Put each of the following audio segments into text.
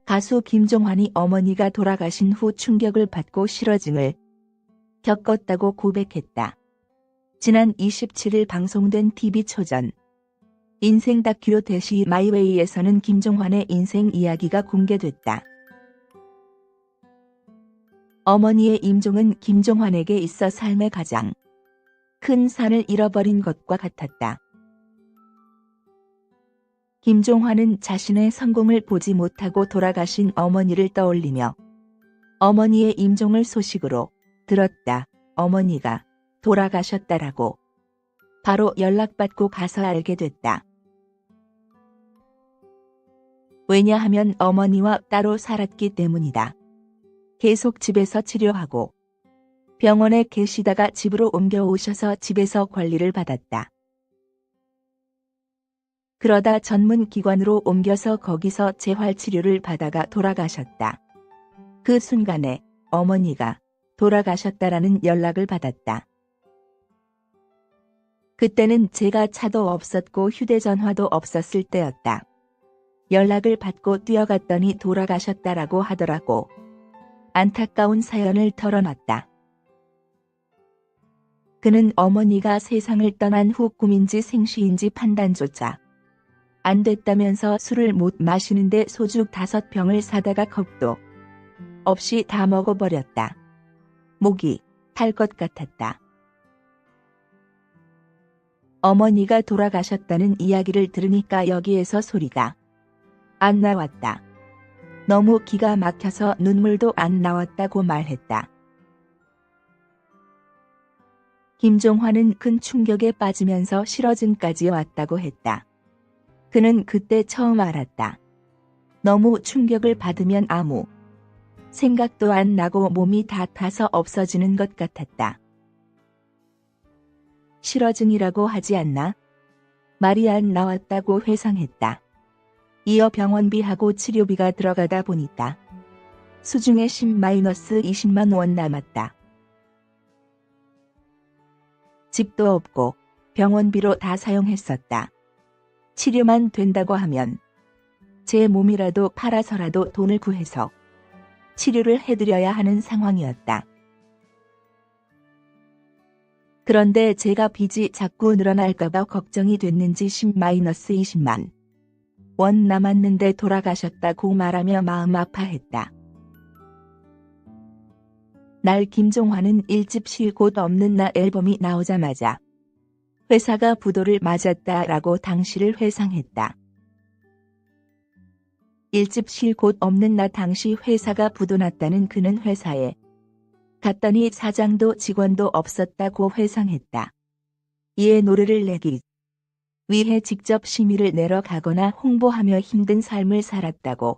가수 김종환이 어머니가 돌아가신 후 충격을 받고 실어증을 겪었다고 고백했다. 지난 27일 방송된 TV초전 인생 다큐 대시 마이웨이에서는 김종환의 인생 이야기가 공개됐다. 어머니의 임종은 김종환에게 있어 삶의 가장 큰 산을 잃어버린 것과 같았다. 김종환은 자신의 성공을 보지 못하고 돌아가신 어머니를 떠올리며 어머니의 임종을 소식으로 들었다. 어머니가 돌아가셨다라고 바로 연락받고 가서 알게 됐다. 왜냐하면 어머니와 따로 살았기 때문이다. 계속 집에서 치료하고 병원에 계시다가 집으로 옮겨오셔서 집에서 관리를 받았다. 그러다 전문 기관으로 옮겨서 거기서 재활치료를 받아가 돌아가셨다. 그 순간에 어머니가 돌아가셨다라는 연락을 받았다. 그때는 제가 차도 없었고 휴대전화도 없었을 때였다. 연락을 받고 뛰어갔더니 돌아가셨다라고 하더라고. 안타까운 사연을 털어놨다. 그는 어머니가 세상을 떠난 후 꿈인지 생시인지 판단조차 안 됐다면서 술을 못 마시는데 소주 5병을 사다가 겁도 없이 다 먹어버렸다. 목이 탈 것 같았다. 어머니가 돌아가셨다는 이야기를 들으니까 여기에서 소리가 안 나왔다. 너무 기가 막혀서 눈물도 안 나왔다고 말했다. 김종환은 큰 충격에 빠지면서 실어증까지 왔다고 했다. 그는 그때 처음 알았다. 너무 충격을 받으면 아무 생각도 안 나고 몸이 다 타서 없어지는 것 같았다. 실어증이라고 하지 않나? 말이 안 나왔다고 회상했다. 이어 병원비하고 치료비가 들어가다 보니까 수중에 10-20만 원 남았다. 집도 없고 병원비로 다 사용했었다. 치료만 된다고 하면 제 몸이라도 팔아서라도 돈을 구해서 치료를 해드려야 하는 상황이었다. 그런데 제가 빚이 자꾸 늘어날까봐 걱정이 됐는지 10-20만 원 남았는데 돌아가셨다고 말하며 마음 아파했다. 날 김종환은 1집 쉴 곳 없는 나 앨범이 나오자마자 회사가 부도를 맞았다라고 당시를 회상했다. 1집 쉴 곳 없는 나 당시 회사가 부도났다는 그는 회사에 갔더니 사장도 직원도 없었다고 회상했다. 이에 노래를 내기 위해 직접 심의를 내러 가거나 홍보하며 힘든 삶을 살았다고.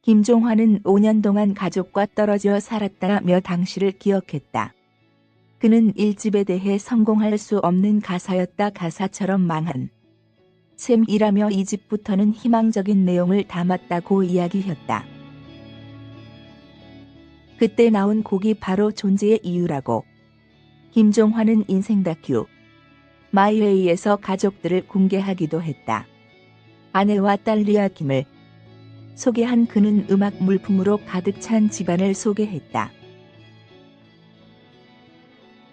김종환은 5년 동안 가족과 떨어져 살았다며 당시를 기억했다. 그는 1집에 대해 성공할 수 없는 가사였다. 가사처럼 망한 셈이라며 2집부터는 희망적인 내용을 담았다고 이야기했다. 그때 나온 곡이 바로 존재의 이유라고. 김종환은 인생 다큐 마이웨이에서 가족들을 공개하기도 했다. 아내와 딸 리아 김을 소개한 그는 음악 물품으로 가득 찬 집안을 소개했다.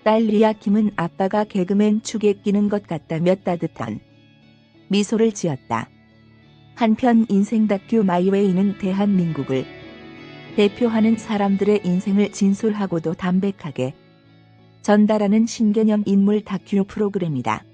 딸 리아 김은 아빠가 개그맨 축에 끼는 것 같다며 따뜻한 미소를 지었다. 한편 인생 다큐 마이웨이는 대한민국을 대표하는 사람들의 인생을 진솔하고도 담백하게 전달하는 신개념 인물 다큐 프로그램이다.